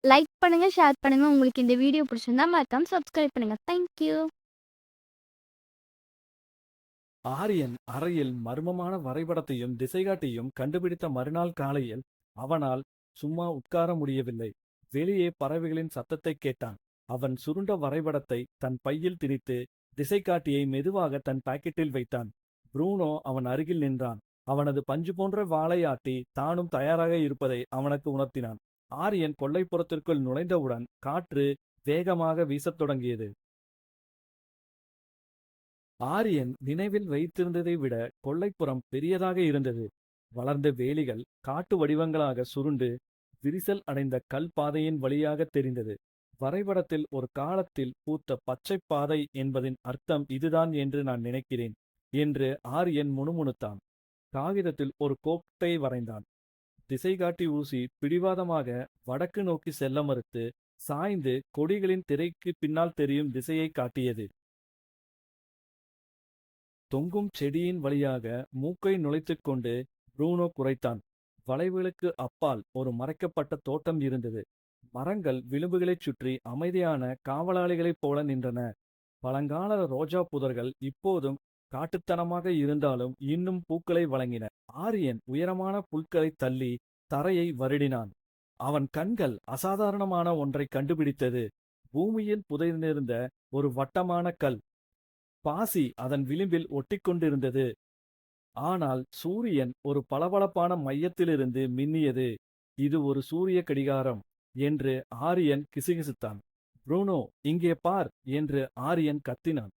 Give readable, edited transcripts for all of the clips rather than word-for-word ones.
Like பண்ணுங்க, share பண்ணுங்க. உங்களுக்கு இந்த வீடியோ பிடிச்சிருந்தா மறக்காம சப்ஸ்கிரைப் பண்ணுங்க. Thank you. ஆரியன் அறையில் மர்மமான வரைபடத்தையும் திசைகாட்டியும் கண்டுபிடித்த மறுநாள் காலையில் அவனால் சும்மா உட்கார முடியவில்லை. வெளியே பறவைகளின் சத்தத்தைக் கேட்டான். அவன் சுருண்ட வரைபடத்தை தன் பையில் திணித்து திசைகாட்டியை மெதுவாக தன் பாக்கெட்டில் வைத்தான். ப்ரூனோ அவன் அருகில் நின்றான். அவனது பஞ்சு போன்ற வாளை ஆட்டி தானும் தயாராக இருப்பதை அவனுக்கு உணர்த்தினான். ஆரியன் கொல்லைப்புறத்திற்குள் நுழைந்தவுடன் காற்று வேகமாக வீசத் தொடங்கியது. ஆரியன் நினைவில் வைத்திருந்ததை விட கொல்லைப்புறம் பெரியதாக இருந்தது. வளர்ந்த வேலிகள் காட்டு வடிவங்களாக சுருண்டு விரிசல் அடைந்த கல் பாதையின் வழியாக தெரிந்தது. வரைபடத்தில் ஒரு காலத்தில் பூத்த பச்சை பாதை என்பதின் அர்த்தம் இதுதான் என்று நான் நினைக்கிறேன் என்று ஆரியன் முணுமுணுத்தான். காகிதத்தில் ஒரு கோட்டை வரைந்தான். திசைகாட்டி ஊசி பிடிவாதமாக வடக்கு நோக்கி செல்ல மறுத்து சாய்ந்து கொடிகளின் திரைக்கு பின்னால் தெரியும் திசையை காட்டியது. தொங்கும் செடியின் வழியாக மூக்கை நுழைத்துக் கொண்டு ப்ரூனோ குரைத்தான். வளைவுகளுக்கு அப்பால் ஒரு மறைக்கப்பட்ட தோட்டம் இருந்தது. மரங்கள் விளிம்புகளைச் சுற்றி அமைதியான காவலாளிகளைப் போல நின்றன. பழங்கால ரோஜா புதர்கள் இப்போதும் காட்டுத்தனமாக இருந்தாலும் இன்னும் பூக்களை வழங்கின. ஆரியன் உயரமான புல்களைத் தள்ளி தரையை வருடினான். அவன் கண்கள் அசாதாரணமான ஒன்றைக் கண்டுபிடித்தது. பூமியில் புதைந்திருந்த ஒரு வட்டமான கல். பாசி அதன் விளிம்பில் ஒட்டிக்கொண்டிருந்தது. ஆனால் சூரியன் ஒரு பளபளப்பான மையத்திலிருந்து மின்னியது. இது ஒரு சூரிய கடிகாரம் என்று ஆரியன் கிசுகிசுத்தான். ப்ரூனோ, இங்கே பார் என்று ஆரியன் கத்தினான்.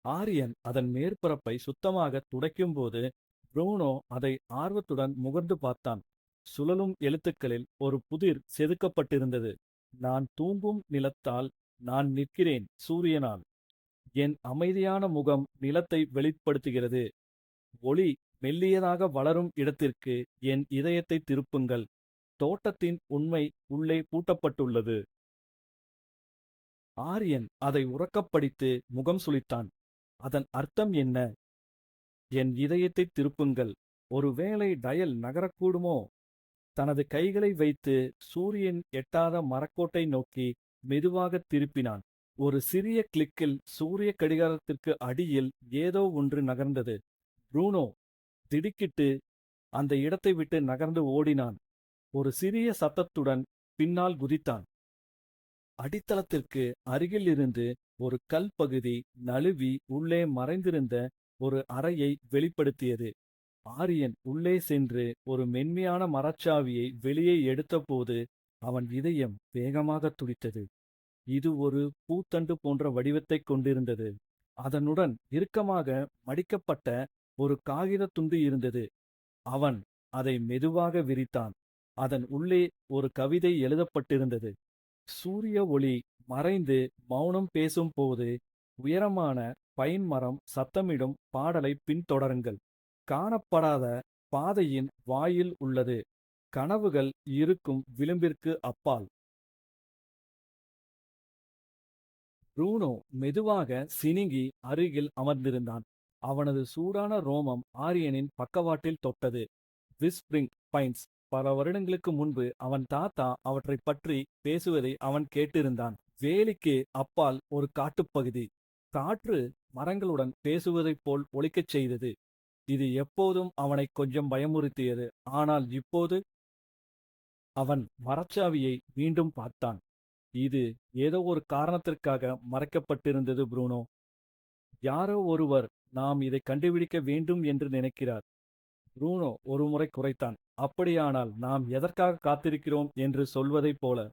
ஆரியன் அதன் மேற்பரப்பை சுத்தமாக துடைக்கும்போது ப்ரூனோ அதை ஆர்வத்துடன் முகர்ந்து பார்த்தான். சுழலும் எழுத்துக்களில் ஒரு புதிர் செதுக்கப்பட்டிருந்தது. நான் தூங்கும் நிலத்தால் நான் நிற்கிறேன் சூரியனால். என் அமைதியான முகம் நிலத்தை வெளிப்படுத்துகிறது. ஒளி மெல்லியதாக வளரும் இடத்திற்கு என் இதயத்தை திருப்புங்கள். தோட்டத்தின் உண்மை உள்ளே பூட்டப்பட்டுள்ளது. ஆரியன் அதை உறக்கப் படித்து முகம் சுளித்தான். அதன் அர்த்தம் என்ன? என் இதயத்தை திருப்புங்கள். ஒருவேளை டயல் நகரக்கூடுமோ? தனது கைகளை வைத்து சூரியன் எட்டாத மரக்கோட்டை நோக்கி மெதுவாக திருப்பினான். ஒரு சிறிய கிளிக்கில் சூரிய கடிகாரத்திற்கு அடியில் ஏதோ ஒன்று நகர்ந்தது. ப்ரூனோ திடுக்கிட்டு அந்த இடத்தை விட்டு நகர்ந்து ஓடினான். ஒரு சிறிய சத்தத்துடன் பின்னால் குதித்தான். அடித்தளத்திற்கு அருகில் இருந்து ஒரு கல் பகுதி நழுவி உள்ளே மறைந்திருந்த ஒரு அறையை வெளிப்படுத்தியது. ஆரியன் உள்ளே சென்று ஒரு மென்மையான மரச்சாவியை வெளியே எடுத்தபோது அவன் இதயம் வேகமாக துடித்தது. இது ஒரு பூத்தண்டு போன்ற வடிவத்தைக் கொண்டிருந்தது. அதனுடன் இறுக்கமாக மடிக்கப்பட்ட ஒரு காகித துண்டு இருந்தது. அவன் அதை மெதுவாக விரித்தான். அதன் உள்ளே ஒரு கவிதை எழுதப்பட்டிருந்தது. சூரிய ஒளி மறைந்து மௌனம் பேசும் போது உயரமான பைன் மரம் சத்தமிடும் பாடலை பின்தொடருங்கள். காணப்படாத பாதையின் வாயில் உள்ளது. கனவுகள் இருக்கும் விளிம்பிற்கு அப்பால். ப்ரூனோ மெதுவாக சினுங்கி அருகில் அமர்ந்திருந்தான். அவனது சூடான ரோமம் ஆரியனின் பக்கவாட்டில் தொட்டது. விஸ்பிரிங் பைன்ஸ். பல வருடங்களுக்கு முன்பு அவன் தாத்தா அவற்றைப் பற்றி பேசுவதை அவன் கேட்டிருந்தான். வேலிக்கு அப்பால் ஒரு காட்டுப்பகுதி. காற்று மரங்களுடன் பேசுவதைப் போல் ஒலிக்கச் செய்தது. இது எப்போதும் அவனைக் கொஞ்சம் பயமுறுத்தியது. ஆனால் இப்போது அவன் மரச்சாவியை மீண்டும் பார்த்தான். இது ஏதோ ஒரு காரணத்திற்காக மறைக்கப்பட்டிருந்தது ப்ரூனோ. யாரோ ஒருவர் நாம் இதை கண்டுபிடிக்க வேண்டும் என்று நினைக்கிறார். ப்ரூனோ ஒருமுறை குரைத்தான். அப்படியானால் நாம் எதற்காக காத்திருக்கிறோம் என்று சொல்வதைப் போல.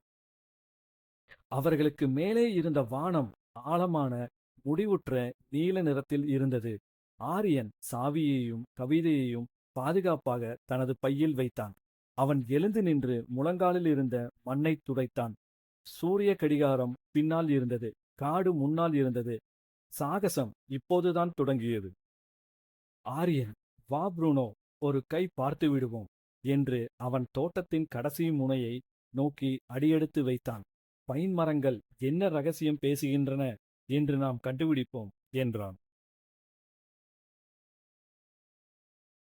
அவர்களுக்கு மேலே இருந்த வானம் ஆழமான முடிவுற்ற நீல நிறத்தில் இருந்தது. ஆரியன் சாவியையும் கவிதையையும் பாதுகாப்பாக தனது பையில் வைத்தான். அவன் எழுந்து நின்று முழங்காலில் இருந்த மண்ணைத் துடைத்தான். சூரிய கடிகாரம் பின்னால் இருந்தது. காடு முன்னால் இருந்தது. சாகசம் இப்போதுதான் தொடங்கியது. ஆரியன், வா ப்ரூனோ, ஒரு கை பார்த்து விடுவோம் என்று அவன் தோட்டத்தின் கடைசி முனையை நோக்கி அடியெடுத்து வைத்தான். பைன் மரங்கள் என்ன ரகசியம் பேசுகின்றன என்று நாம் கண்டுபிடிப்போம் என்றான்.